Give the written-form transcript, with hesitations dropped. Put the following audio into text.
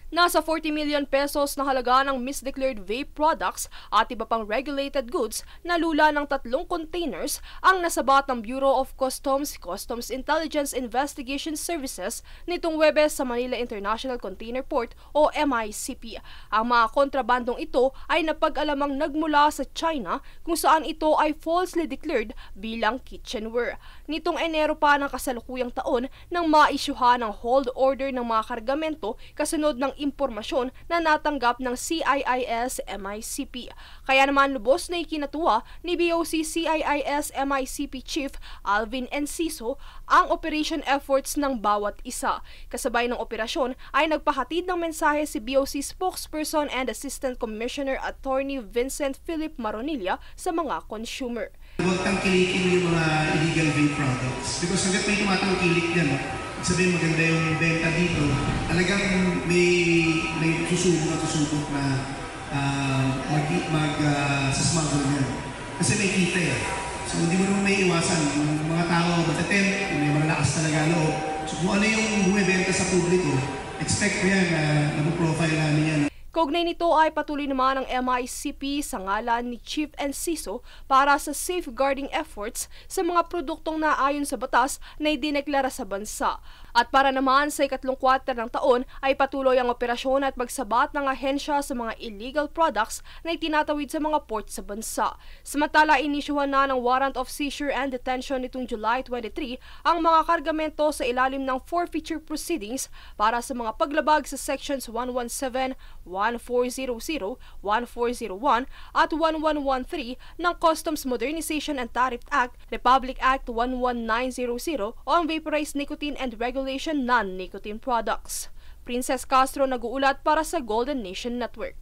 Nasa 40 million pesos na halaga ng misdeclared vape products at iba pang regulated goods na lula ng 3 containers ang nasabat ng Bureau of Customs Intelligence Investigation Services nitong Huwebes sa Manila International Container Port o MICP. Ang mga kontrabandong ito ay napag-alamang nagmula sa China kung saan ito ay falsely declared bilang kitchenware. Nitong Enero pa ng kasalukuyang taon nang maisyuhan ng hold order ng mga kargamento kasunod ng impormasyon na natanggap ng CIIS-MICP. Kaya naman lubos na ikinatuwa ni BOC CIIS-MICP Chief Alvin Enciso ang operation efforts ng bawat isa. Kasabay ng operasyon ay nagpahatid ng mensahe si BOC Spokesperson and Assistant Commissioner Attorney Vincent Philip Maronilla sa mga consumer. Huwag tangkilikin yung mga illegal vape products because hanggat may tumatangkilik yan, sabihin maganda yung benta dito, talagang may susubok na mag-smuggle yan. Kasi may kita yan. So hindi mo naman may iwasan. Yung mga tao mag-attempt, may malakas talaga loob. So kung ano yung bumibenta sa publiko, expect ko yan na profile namin yan. Kaugnay nito ay patuloy naman ang MICP sa ngalan ni Chief Enciso para sa safeguarding efforts sa mga produktong naayon sa batas na idineklara sa bansa. At para naman sa ikatlong quarter ng taon ay patuloy ang operasyon at pagsabat ng ahensya sa mga illegal products na itinatawid sa mga port sa bansa. Samantala, inisyuhan na ng warrant of seizure and detention nitong July 23 ang mga kargamento sa ilalim ng forfeiture proceedings para sa mga paglabag sa Sections 117, 1400, 1401 at 1113 ng Customs Modernization and Tariff Act, Republic Act 11900 o ang Vaporized Nicotine and Regulation Non-Nicotine Products. Princess Castro nag-uulat para sa Golden Nation Network.